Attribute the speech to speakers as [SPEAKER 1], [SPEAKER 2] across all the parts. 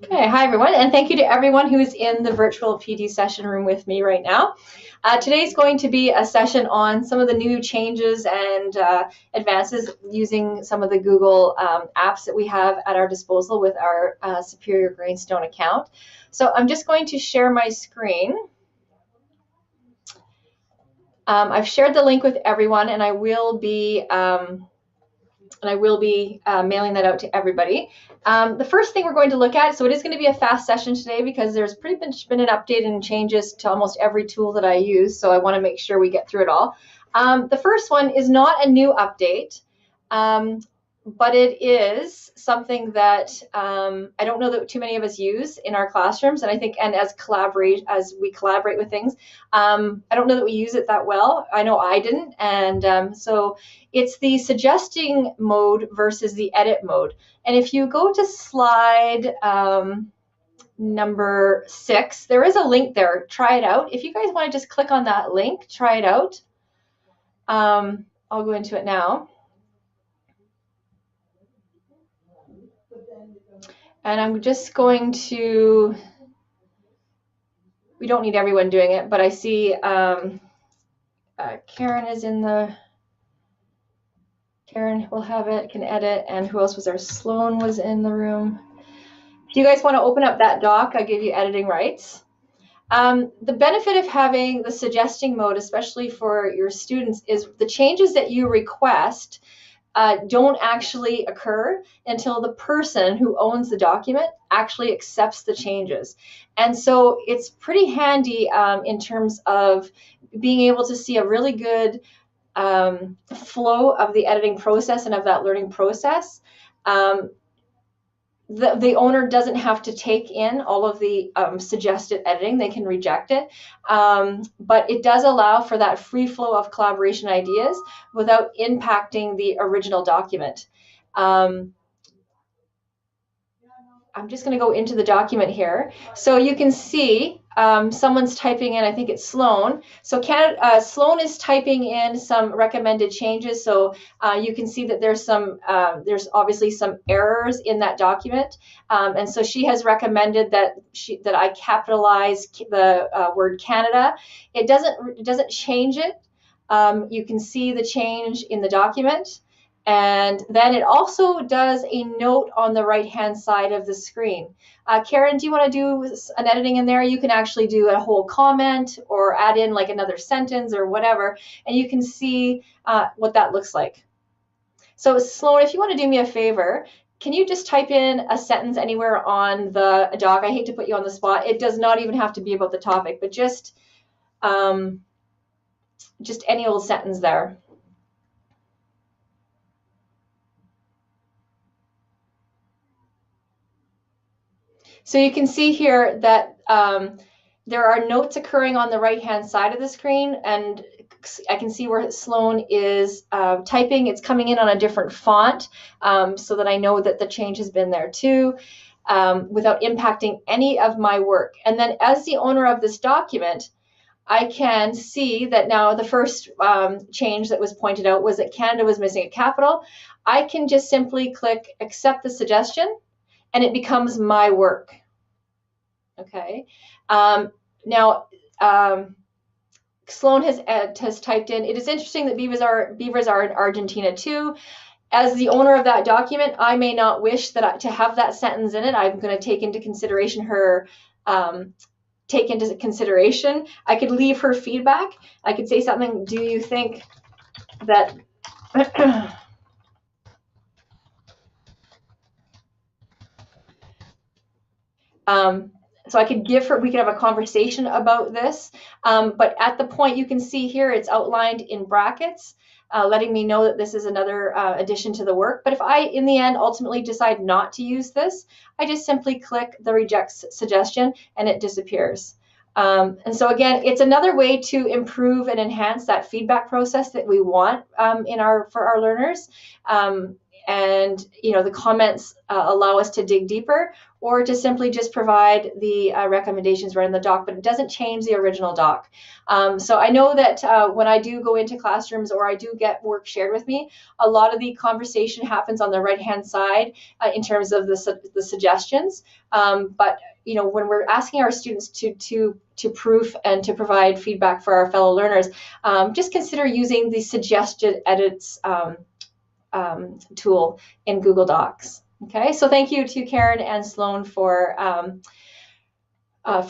[SPEAKER 1] Okay, hi everyone, and thank you to everyone who's in the virtual PD session room with me right now. Today's going to be a session on some of the new changes and advances using some of the Google apps that we have at our disposal with our Superior Greenstone account. So I'm just going to share my screen. I've shared the link with everyone, and I will be mailing that out to everybody. The first thing we're going to look at, so it is going to be a fast session today because there's pretty much been an update and changes to almost every tool that I use, so I want to make sure we get through it all. The first one is not a new update, but it is something that I don't know that too many of us use in our classrooms, and I think, and as we collaborate with things, I don't know that we use it that well. I know I didn't, and so it's the suggesting mode versus the edit mode. And if you go to slide number 6, there is a link there. Try it out. If you guys want to just click on that link, try it out. I'll go into it now. And I'm just going to, we don't need everyone doing it, but I see Karen is in the, Karen will have it, can edit, and who else was there? Sloan was in the room. If you guys want to open up that doc, I'll give you editing rights. The benefit of having the suggesting mode, especially for your students, is the changes that you request don't actually occur until the person who owns the document actually accepts the changes. And so it's pretty handy in terms of being able to see a really good flow of the editing process and of that learning process. The owner doesn't have to take in all of the suggested editing. They can reject it. But it does allow for that free flow of collaboration ideas without impacting the original document. I'm just going to go into the document here. So you can see someone's typing in, I think it's Sloan. So Sloan is typing in some recommended changes. So you can see that there's obviously some errors in that document. And so she has recommended that I capitalize the word Canada. It doesn't change it. You can see the change in the document. And then it also does a note on the right-hand side of the screen. Karen, do you want to do an editing in there? You can actually do a whole comment or add in like another sentence or whatever, and you can see what that looks like. So Sloan, if you want to do me a favor, can you just type in a sentence anywhere on the doc? I hate to put you on the spot. It does not even have to be about the topic, but just any old sentence there. So you can see here that there are notes occurring on the right-hand side of the screen, and I can see where Sloan is typing. It's coming in on a different font so that I know that the change has been there too, without impacting any of my work. And then as the owner of this document, I can see that now the first change that was pointed out was that Canada was missing a capital. I can just simply click accept the suggestion, and it becomes my work. Okay. Now, Sloan has typed in, it is interesting that beavers are in Argentina too. As the owner of that document, I may not wish to have that sentence in it. I'm going to take into consideration I could leave her feedback. I could say something, do you think that so I could we could have a conversation about this, but at the point you can see here, it's outlined in brackets, letting me know that this is another addition to the work. But if I, in the end, ultimately decide not to use this, I just simply click the reject suggestion and it disappears. And so again, it's another way to improve and enhance that feedback process that we want for our learners. and the comments allow us to dig deeper, or to simply just provide the recommendations right in the doc, but it doesn't change the original doc. So I know that when I do go into classrooms or I do get work shared with me, a lot of the conversation happens on the right-hand side in terms of the suggestions. But when we're asking our students to proof and to provide feedback for our fellow learners, just consider using the suggested edits tool in Google Docs. Okay, so thank you to Karen and Sloan for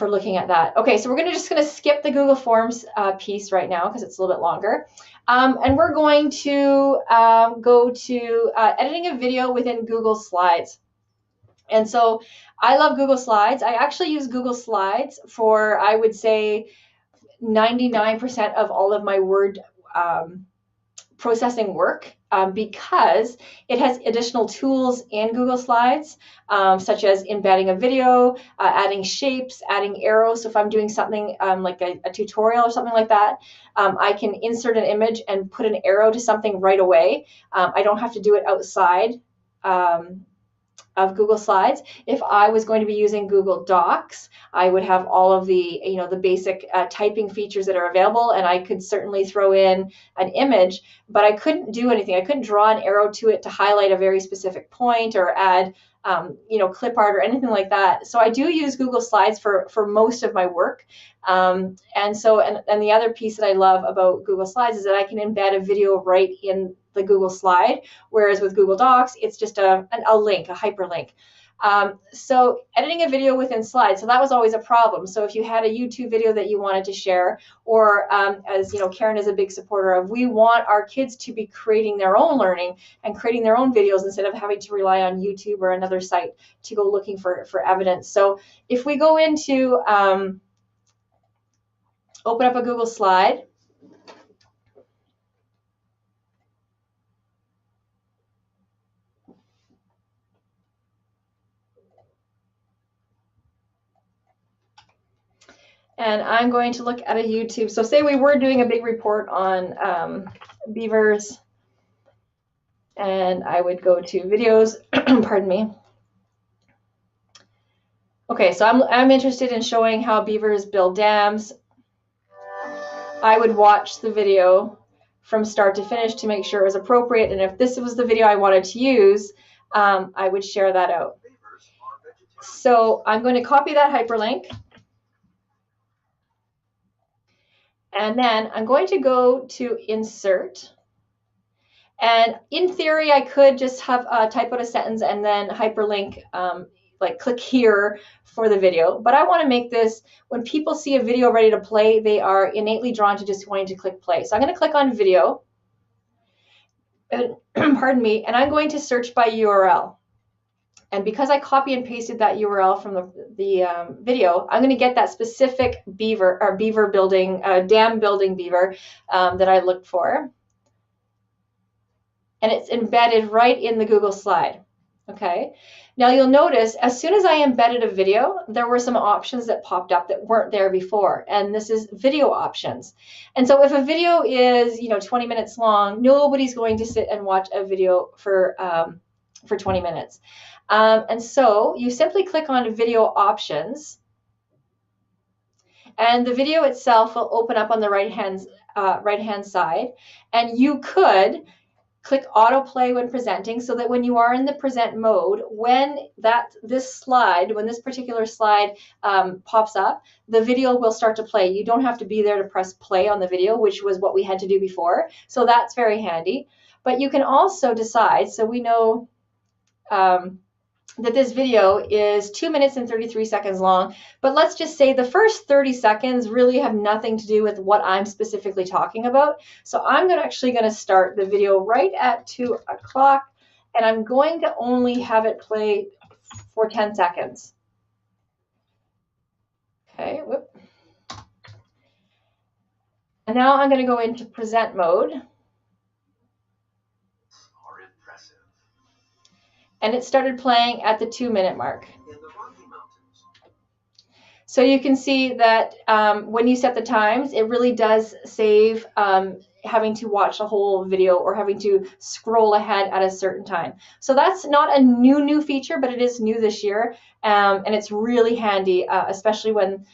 [SPEAKER 1] looking at that. Okay, so we're just going to skip the Google Forms piece right now because it's a little bit longer. And we're going to go to editing a video within Google Slides. And so I love Google Slides. I actually use Google Slides for, I would say, 99% of all of my word processing work, because it has additional tools in Google Slides, such as embedding a video, adding shapes, adding arrows. So if I'm doing something like a tutorial or something like that, I can insert an image and put an arrow to something right away. I don't have to do it outside of Google Slides. If I was going to be using Google Docs, I would have all of the the basic typing features that are available, and I could certainly throw in an image, but I couldn't do anything. I couldn't draw an arrow to it to highlight a very specific point or add clip art or anything like that. So I do use Google Slides for most of my work. And the other piece that I love about Google Slides is that I can embed a video right in the Google slide, whereas with Google Docs, it's just a link, a hyperlink. So editing a video within Slides, so that was always a problem. So if you had a YouTube video that you wanted to share, or as Karen is a big supporter of, we want our kids to be creating their own learning and creating their own videos instead of having to rely on YouTube or another site to go looking for evidence. So if we go into open up a Google slide, and I'm going to look at a YouTube. So say we were doing a big report on beavers, and I would go to videos, pardon me. Okay, so I'm interested in showing how beavers build dams. I would watch the video from start to finish to make sure it was appropriate, and if this was the video I wanted to use, I would share that out. So I'm going to copy that hyperlink. And then I'm going to go to insert. And in theory, I could just have type out a sentence and then hyperlink, like click here for the video. But I want to make this, when people see a video ready to play, they are innately drawn to just wanting to click play. So I'm going to click on video, pardon me, and I'm going to search by URL. And because I copy and pasted that URL from the video, I'm going to get that specific beaver building, dam building beaver that I looked for. And it's embedded right in the Google slide. Okay. Now you'll notice as soon as I embedded a video, there were some options that popped up that weren't there before. And this is video options. And so if a video is 20 minutes long, nobody's going to sit and watch a video for 20 minutes. And so you simply click on video options, and the video itself will open up on the right hand side, and you could click autoplay when presenting, so that when you are in the present mode, when this particular slide pops up, the video will start to play. You don't have to be there to press play on the video, which was what we had to do before. So that's very handy. But you can also decide, so we know that this video is 2 minutes and 33 seconds long, but let's just say the first 30 seconds really have nothing to do with what I'm specifically talking about. So I'm actually going to start the video right at 2 o'clock, and I'm going to only have it play for 10 seconds. Okay, whoop. And now I'm going to go into present mode. And it started playing at the 2-minute mark. So you can see that when you set the times, it really does save having to watch a whole video or having to scroll ahead at a certain time. So that's not a new feature, but it is new this year, and it's really handy, especially when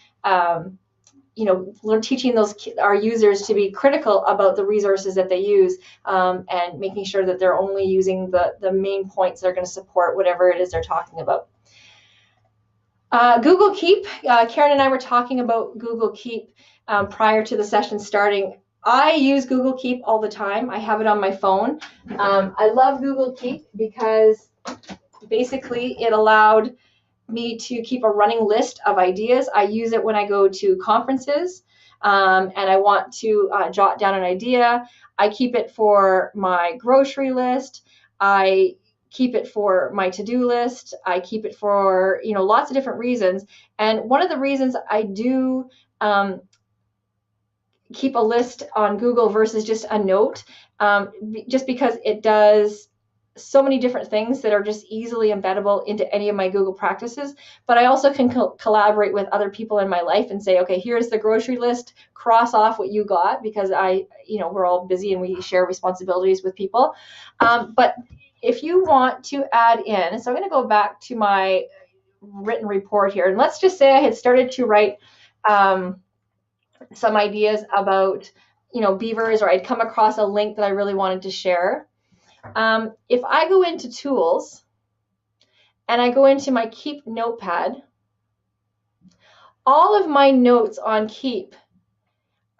[SPEAKER 1] we're teaching our users to be critical about the resources that they use, and making sure that they're only using the main points that are going to support whatever it is they're talking about. Google Keep. Karen and I were talking about Google Keep prior to the session starting. I use Google Keep all the time. I have it on my phone. I love Google Keep because basically it allowed me to keep a running list of ideas. I use it when I go to conferences and I want to jot down an idea. I keep it for my grocery list. I keep it for my to-do list. I keep it for lots of different reasons. And one of the reasons I do keep a list on Google versus just a note, just because it does so many different things that are just easily embeddable into any of my Google practices. But I also can collaborate with other people in my life and say, okay, here's the grocery list, cross off what you got, because we're all busy and we share responsibilities with people. But if you want to add in, so I'm going to go back to my written report here, and let's just say I had started to write some ideas about beavers, or I'd come across a link that I really wanted to share. If I go into Tools and I go into my Keep notepad, all of my notes on Keep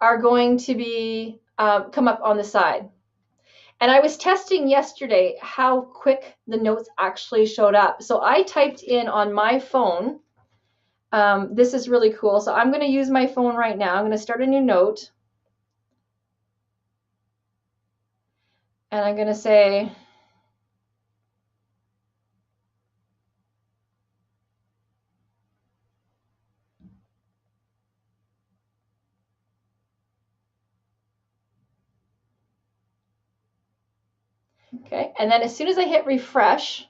[SPEAKER 1] are going to be come up on the side. And I was testing yesterday how quick the notes actually showed up. So I typed in on my phone. This is really cool. So I'm going to use my phone right now. I'm going to start a new note. And I'm going to say, okay, and then as soon as I hit refresh,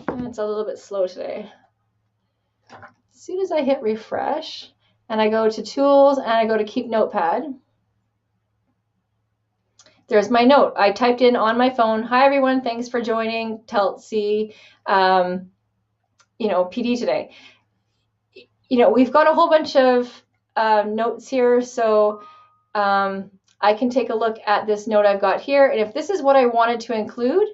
[SPEAKER 1] it's a little bit slow today. As soon as I hit refresh and I go to Tools and I go to Keep Notepad, there's my note. I typed in on my phone, hi everyone, thanks for joining TELC PD today. We've got a whole bunch of notes here, so I can take a look at this note I've got here, and if this is what I wanted to include,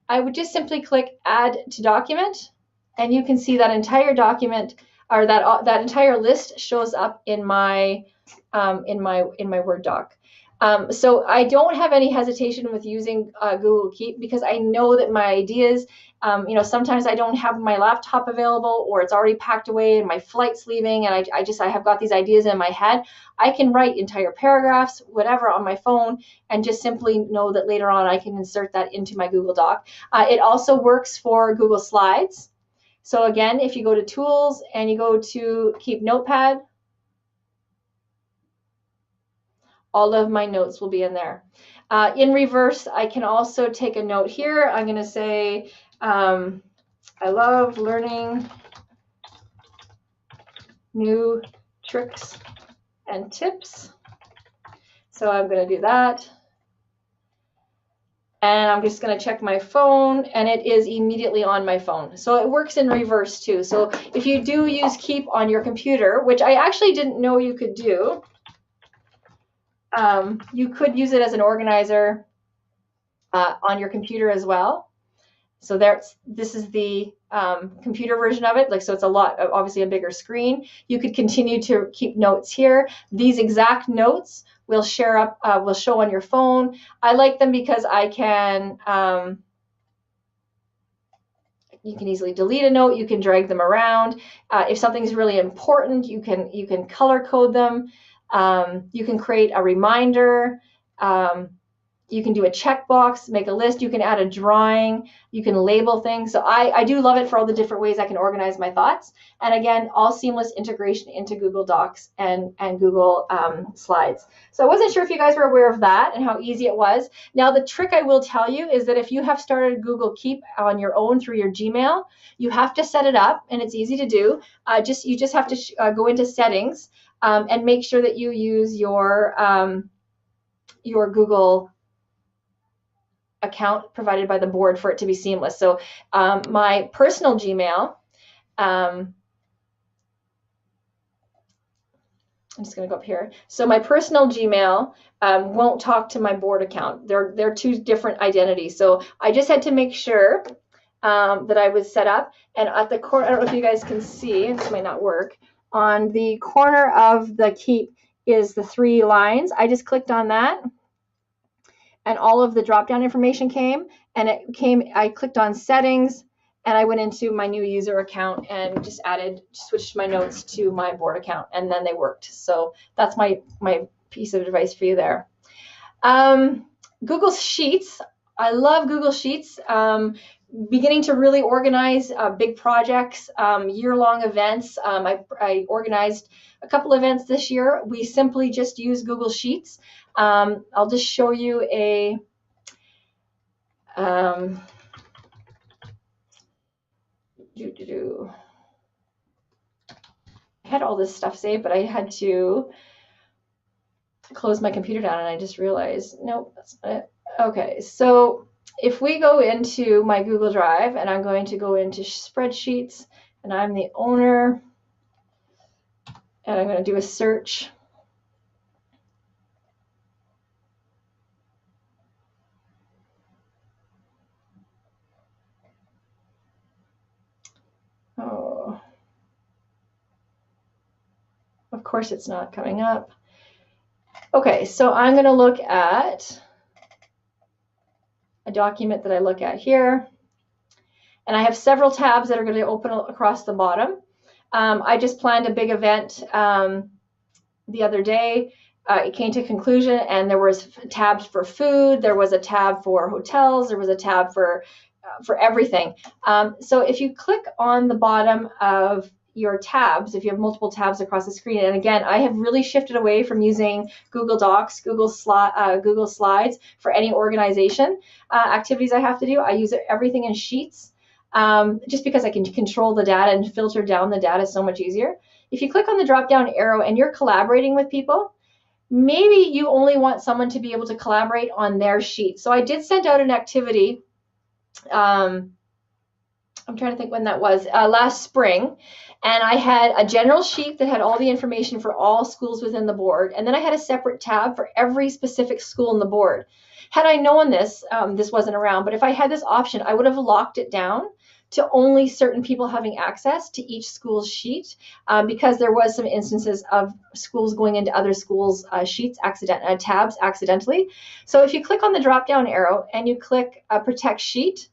[SPEAKER 1] I would just simply click Add to Document, and you can see that entire document, or that entire list shows up in my Word doc. So I don't have any hesitation with using Google Keep, because I know that my ideas, sometimes I don't have my laptop available, or it's already packed away and my flight's leaving, and I have got these ideas in my head. I can write entire paragraphs, whatever, on my phone, and just simply know that later on I can insert that into my Google Doc. It also works for Google Slides. So again, if you go to Tools and you go to Keep Notepad, all of my notes will be in there. In reverse, I can also take a note here. I'm going to say, I love learning new tricks and tips. So I'm going to do that. And I'm just going to check my phone, and it is immediately on my phone. So it works in reverse too. So if you do use Keep on your computer, which I actually didn't know you could do, you could use it as an organizer on your computer as well. So this is the computer version of it. So it's obviously a bigger screen. You could continue to keep notes here. These exact notes will show on your phone. I like them because I can, you can easily delete a note. You can drag them around. If something's really important, you can color code them. You can create a reminder. You can do a checkbox, make a list. You can add a drawing. You can label things. So I do love it for all the different ways I can organize my thoughts. And again, all seamless integration into Google Docs and Google Slides. So I wasn't sure if you guys were aware of that and how easy it was. Now, the trick I will tell you is that if you have started Google Keep on your own through your Gmail, you have to set it up, and it's easy to do. You just have to go into settings and make sure that you use your Google account provided by the board for it to be seamless. So my personal Gmail, I'm just going to go up here. So my personal Gmail won't talk to my board account. They're two different identities. So I just had to make sure that I was set up. And at the corner, I don't know if you guys can see, this might not work, on the corner of the Keep is the 3 lines. I just clicked on that, and all of the drop-down information came, and I clicked on settings, and I went into my new user account and just switched my notes to my board account, and then they worked. So that's my piece of advice for you there. Google Sheets. I love Google Sheets. Beginning to really organize big projects, year-long events. I organized a couple events this year. We simply just use Google Sheets. I'll just show you a I had all this stuff saved, but I had to close my computer down, and I just realized, nope, that's not it. Okay, so if we go into my Google Drive, and I'm going to go into spreadsheets, and I'm the owner, and I'm going to do a search. Oh, of course it's not coming up. Okay, so I'm going to look at a document that I look at here, and I have several tabs that are going to open across the bottom. I just planned a big event the other day. It came to conclusion, and there was tabs for food, there was a tab for hotels, there was a tab for everything. So if you click on the bottom of your tabs, if you have multiple tabs across the screen, and again, I have really shifted away from using Google Docs, Google Slides for any organization activities I have to do. I use everything in Sheets just because I can control the data and filter down the data so much easier. If you click on the drop-down arrow and you're collaborating with people, maybe you only want someone to be able to collaborate on their sheet. So I did send out an activity. I'm trying to think when that was, last spring, and I had a general sheet that had all the information for all schools within the board, and then I had a separate tab for every specific school in the board. Had I known this, this wasn't around, but if I had this option, I would have locked it down to only certain people having access to each school's sheet, because there was some instances of schools going into other schools' sheets, tabs accidentally. So if you click on the drop-down arrow and you click Protect Sheet,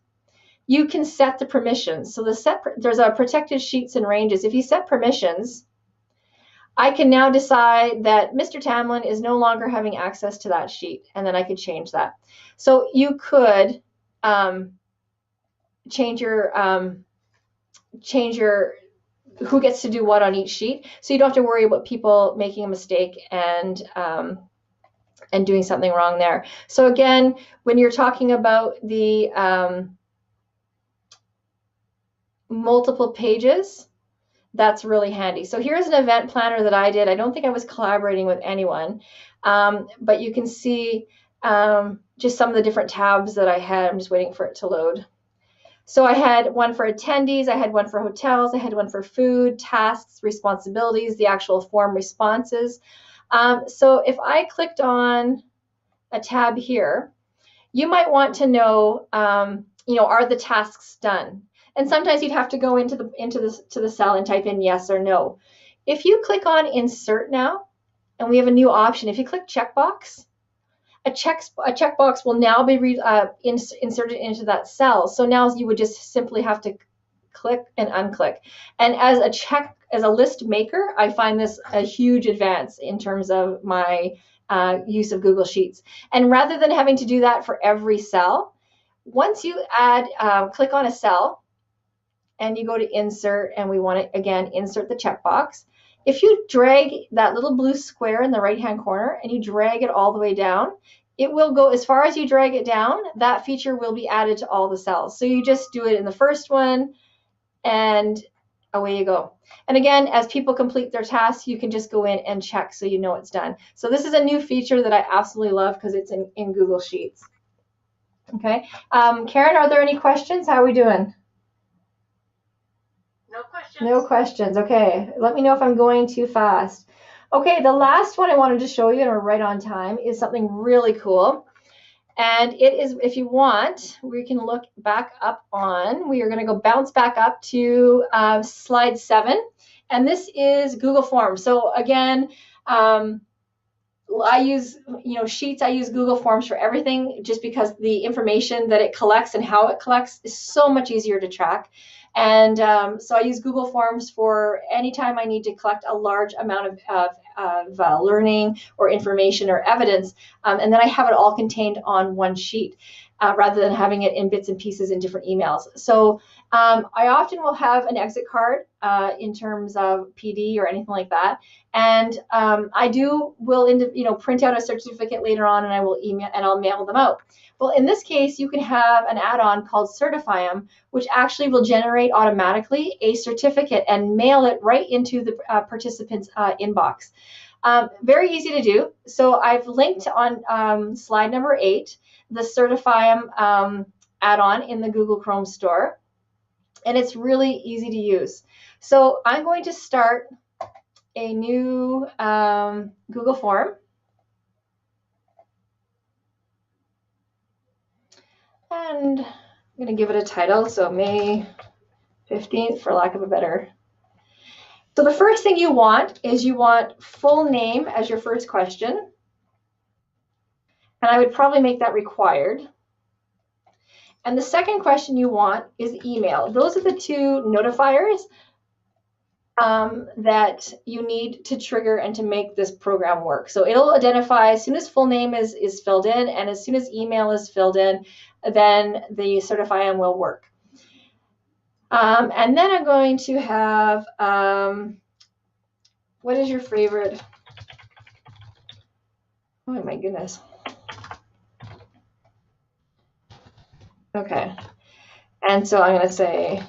[SPEAKER 1] you can set the permissions. So there's a protected sheets and ranges. If you set permissions, I can now decide that Mr. Tamlin is no longer having access to that sheet, and then I could change that. So you could change your who gets to do what on each sheet, so you don't have to worry about people making a mistake and doing something wrong there. So again, when you're talking about the multiple pages, that's really handy. So here's an event planner that I did. I don't think I was collaborating with anyone, but you can see just some of the different tabs that I had. I'm just waiting for it to load. So I had one for attendees, I had one for hotels, I had one for food, tasks, responsibilities, the actual form responses. So if I clicked on a tab here, you might want to know, are the tasks done? And sometimes you'd have to go into the cell and type in yes or no. If you click on Insert now, and we have a new option, if you click Checkbox, a checkbox will now be inserted into that cell. So now you would just simply have to click and unclick. And as a list maker, I find this a huge advance in terms of my use of Google Sheets. And rather than having to do that for every cell, once you click on a cell and you go to insert, and we want to again insert the checkbox, if you drag that little blue square in the right hand corner and you drag it all the way down, it will go as far as you drag it down. That feature will be added to all the cells. So you just do it in the first one and away you go. And again, as people complete their tasks, you can just go in and check so you know it's done. So this is a new feature that I absolutely love because it's in Google Sheets. Okay, Karen, are there any questions? How are we doing?
[SPEAKER 2] No questions.
[SPEAKER 1] No questions. Okay, let me know if I'm going too fast. Okay, the last one I wanted to show you, and we're right on time, is something really cool. And it is, if you want, we can look back up on, we are going to go bounce back up to slide 7. And this is Google Forms. So again, I use, Sheets, I use Google Forms for everything just because the information that it collects and how it collects is so much easier to track. And so I use Google Forms for anytime I need to collect a large amount of learning or information or evidence. And then I have it all contained on one sheet rather than having it in bits and pieces in different emails. So I often will have an exit card in terms of PD or anything like that. And I will print out a certificate later on, and I will email and I'll mail them out. Well, in this case, you can have an add-on called Certify'em, which actually will generate automatically a certificate and mail it right into the participant's inbox. Very easy to do. So I've linked on slide number 8 the Certify'em add-on in the Google Chrome store, and it's really easy to use. So I'm going to start a new Google form. And I'm going to give it a title, so May 15th, for lack of a better. So the first thing you want is you want full name as your first question. And I would probably make that required. And the second question you want is email. Those are the two notifiers that you need to trigger and to make this program work. So it'll identify as soon as full name is filled in and as soon as email is filled in, then the Certify'em will work. And then I'm going to have, what is your favorite? Oh my goodness. Okay. And so I'm going to say,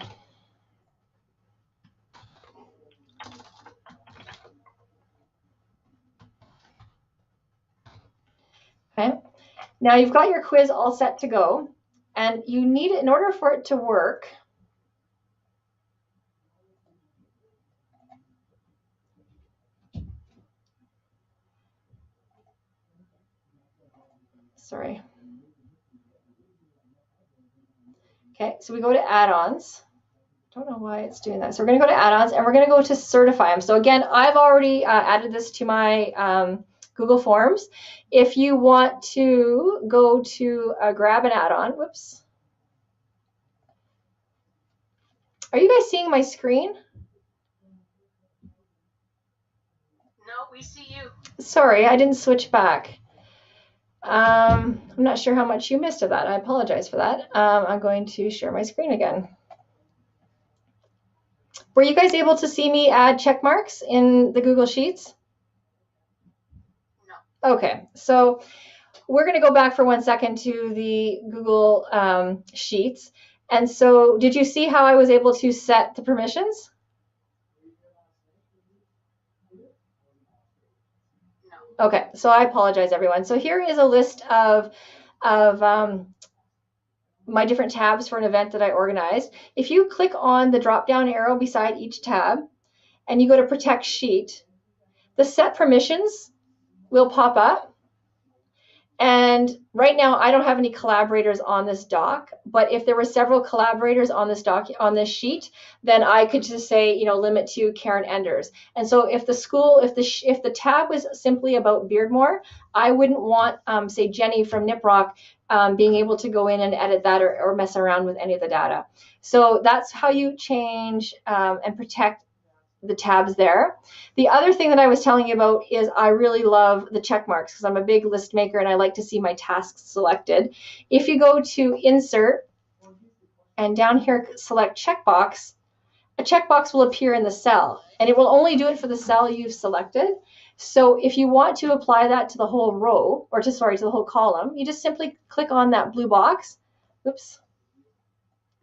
[SPEAKER 1] okay. Now you've got your quiz all set to go, and you need it in order for it to work. Sorry. Okay, so we go to add-ons. Don't know why it's doing that. So we're going to go to add-ons, and we're going to go to Certify'em. So again, I've already added this to my Google Forms. If you want to go to grab an add-on, whoops. Are you guys seeing my screen?
[SPEAKER 2] No, we see you.
[SPEAKER 1] Sorry, I didn't switch back. I'm not sure how much you missed of that. I apologize for that. I'm going to share my screen again. Were you guys able to see me add check marks in the Google Sheets?
[SPEAKER 2] No.
[SPEAKER 1] Okay, so we're going to go back for 1 second to the Google Sheets. And so did you see how I was able to set the permissions?
[SPEAKER 2] No.
[SPEAKER 1] Okay, so I apologize, everyone. So here is a list of my different tabs for an event that I organized. If you click on the drop-down arrow beside each tab and you go to Protect Sheet, the Set Permissions will pop up. And right now, I don't have any collaborators on this doc, but if there were several collaborators on this sheet, then I could just say, limit to Karen Enders. And so if the tab was simply about Beardmore, I wouldn't want, say, Jenny from Niprock being able to go in and edit that or mess around with any of the data. So that's how you change and protect the tabs there. The other thing that I was telling you about is I really love the check marks because I'm a big list maker and I like to see my tasks selected. If you go to Insert and down here select Checkbox, a checkbox will appear in the cell, and it will only do it for the cell you've selected. So if you want to apply that to the whole row, or to the whole column, you just simply click on that blue box, oops,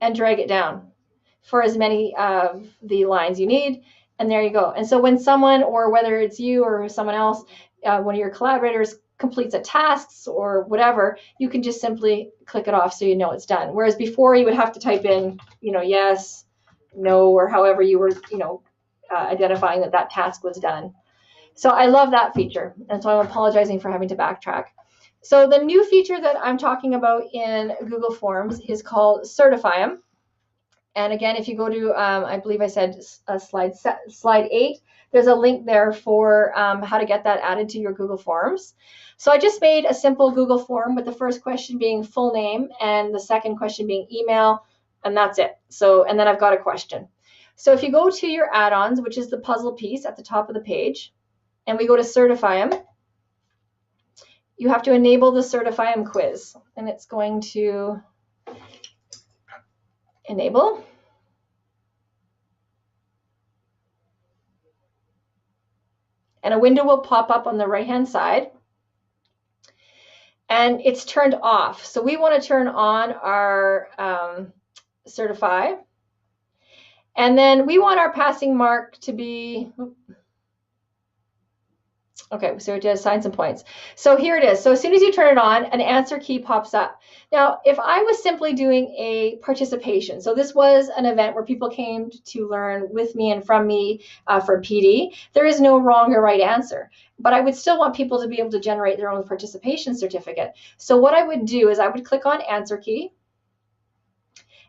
[SPEAKER 1] and drag it down for as many of the lines you need, and there you go. And so when someone, or whether it's you or someone else, one of your collaborators completes a task or whatever, you can just simply click it off so you know it's done. Whereas before you would have to type in, yes, no, or however you were, identifying that task was done. So I love that feature, and so I'm apologizing for having to backtrack. So the new feature that I'm talking about in Google Forms is called Certify 'em. And again, if you go to, I believe I said slide 8, there's a link there for how to get that added to your Google Forms. So I just made a simple Google form with the first question being full name and the second question being email, and that's it. So, and then I've got a question. So if you go to your add-ons, which is the puzzle piece at the top of the page, and we go to Certify 'em, you have to enable the Certify 'em quiz, and it's going to enable. And a window will pop up on the right-hand side, and it's turned off. So we want to turn on our Certify, and then we want our passing mark to be, okay, so we just assign some points. So here it is. So as soon as you turn it on, an answer key pops up. Now, if I was simply doing a participation, so this was an event where people came to learn with me and from me for PD, there is no wrong or right answer. But I would still want people to be able to generate their own participation certificate. So what I would do is I would click on answer key,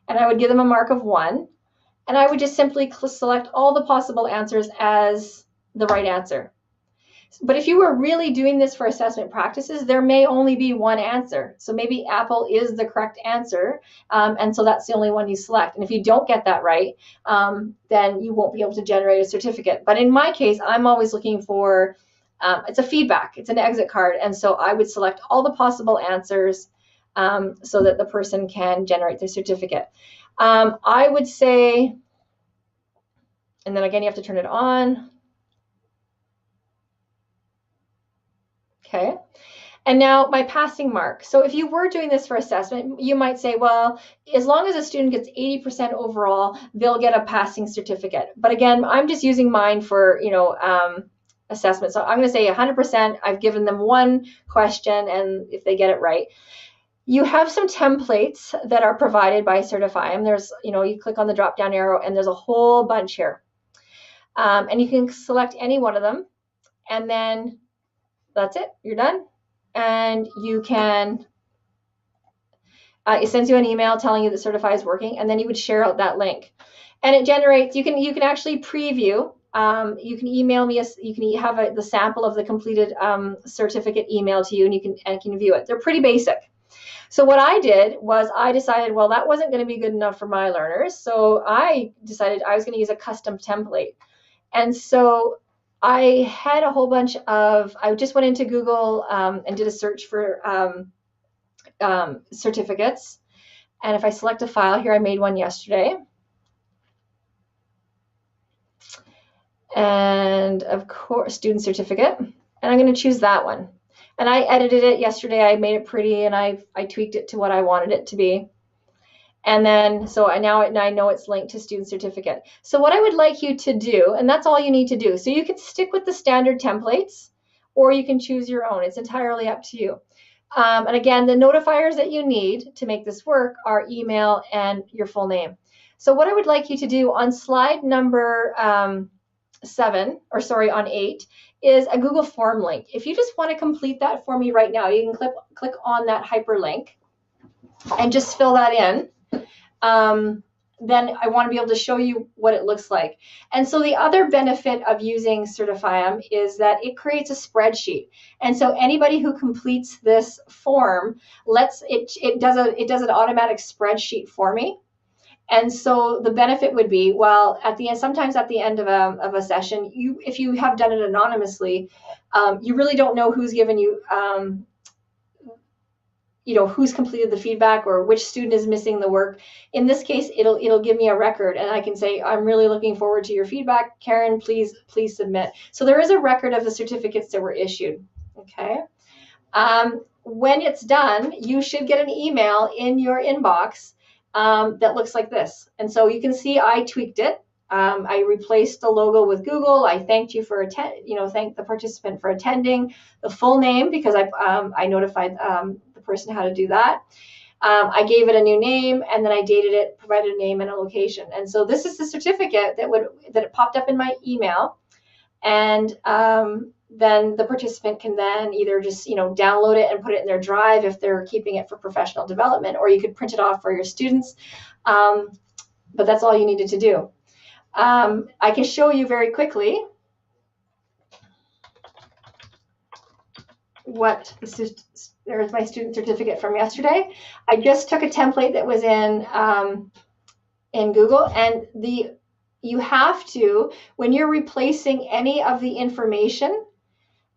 [SPEAKER 1] and I would give them a mark of 1, and I would just simply select all the possible answers as the right answer. But if you were really doing this for assessment practices, there may only be one answer. So maybe Apple is the correct answer, and so that's the only one you select. And if you don't get that right, then you won't be able to generate a certificate. But in my case, I'm always looking for, it's a feedback, it's an exit card, and so I would select all the possible answers so that the person can generate their certificate. I would say, and then again, you have to turn it on. Okay, and now my passing mark. So if you were doing this for assessment, you might say, well, as long as a student gets 80% overall, they'll get a passing certificate. But again, I'm just using mine for, assessment. So I'm going to say 100%. I've given them one question, and if they get it right. You have some templates that are provided by Certify 'em. There's, you click on the drop-down arrow, and there's a whole bunch here. And you can select any one of them, and then that's it, you're done. And you can, it sends you an email telling you that Certify is working, and then you would share out that link. And it generates, you can actually preview, you can email me, you can have the sample of the completed certificate emailed to you, and you can view it. They're pretty basic. So what I did was I decided, well, that wasn't going to be good enough for my learners. So I decided I was going to use a custom template. And so I had a whole bunch of, I just went into Google and did a search for certificates. And if I select a file here, I made one yesterday. And of course, student certificate. And I'm going to choose that one. And I edited it yesterday. I made it pretty, and I tweaked it to what I wanted it to be. And then, so now I know it's linked to student certificate. So what I would like you to do, and that's all you need to do. So you can stick with the standard templates, or you can choose your own. It's entirely up to you. And again, the notifiers that you need to make this work are email and your full name. So what I would like you to do on slide number on 8, is a Google form link. If you just want to complete that for me right now, you can click on that hyperlink and just fill that in. Then I want to be able to show you what it looks like. And so the other benefit of using Certify 'em is that it creates a spreadsheet. And so anybody who completes this form, it does an automatic spreadsheet for me. And so the benefit would be, well, at the end, sometimes at the end of a session, if you have done it anonymously, you really don't know who's given you, who's completed the feedback or which student is missing the work. In this case, it'll give me a record, and I can say, I'm really looking forward to your feedback, Karen. Please submit. So there is a record of the certificates that were issued. Okay. When it's done, you should get an email in your inbox that looks like this. And so you can see I tweaked it. I replaced the logo with Google. I thanked you for thanked the participant for attending, the full name, because I notified the person how to do that. I gave it a new name, and then I dated it, provided a name and a location. And so this is the certificate that it popped up in my email. And then the participant can then either just download it and put it in their drive if they're keeping it for professional development, or you could print it off for your students. But that's all you needed to do. I can show you very quickly what there's my student certificate from yesterday. I just took a template that was in Google, and you have to, when you're replacing any of the information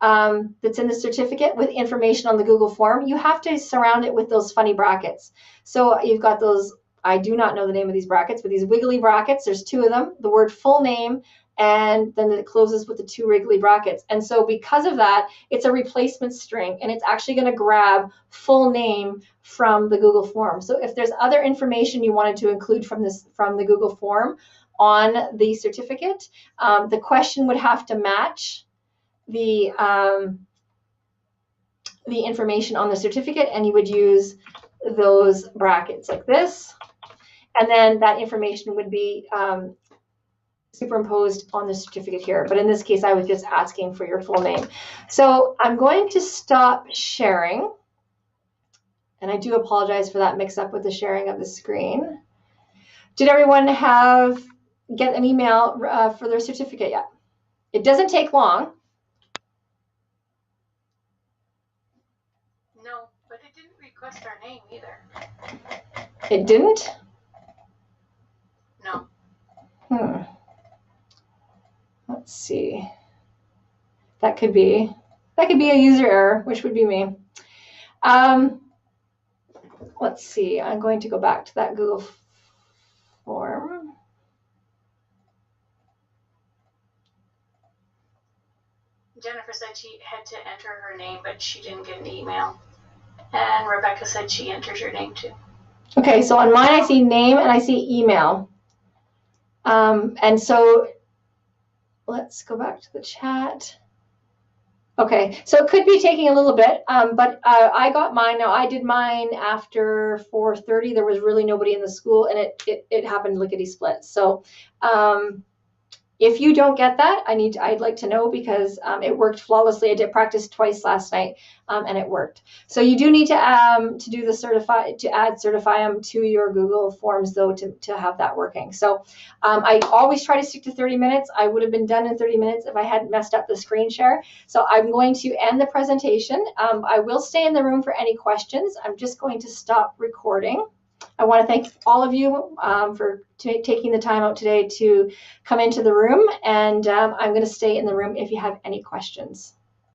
[SPEAKER 1] that's in the certificate with information on the Google form, you have to surround it with those funny brackets. So you've got those, I do not know the name of these brackets, but these wiggly brackets, there's two of them, the word full name, and then it closes with the two wiggly brackets. And so because of that, it's a replacement string, and it's actually going to grab full name from the Google form. So if there's other information you wanted to include from the Google form on the certificate, the question would have to match the information on the certificate, and you would use those brackets like this, and then that information would be superimposed on the certificate here. But in this case, I was just asking for your full name. So I'm going to stop sharing, and I do apologize for that mix-up with the sharing of the screen. Did everyone get an email for their certificate yet? It doesn't take long.
[SPEAKER 2] No, but it didn't request our name either.
[SPEAKER 1] It didn't?
[SPEAKER 2] No.
[SPEAKER 1] Let's see. That could be a user error, which would be me. Let's see. I'm going to go back to that Google form.
[SPEAKER 2] Jennifer said she had to enter her name, but she didn't get an email. And Rebecca said she entered your name too.
[SPEAKER 1] Okay, so on mine I see name and I see email. And so let's go back to the chat. Okay, so it could be taking a little bit, but I got mine. Now I did mine after 4:30. There was really nobody in the school, and it happened lickety split. So if you don't get that, I'd like to know, because it worked flawlessly. I did practice twice last night, and it worked. So you do need to add Certify to your Google Forms though to have that working. So I always try to stick to 30 minutes. I would have been done in 30 minutes if I hadn't messed up the screen share. So I'm going to end the presentation. I will stay in the room for any questions. I'm just going to stop recording. I want to thank all of you for taking the time out today to come into the room, and I'm going to stay in the room if you have any questions.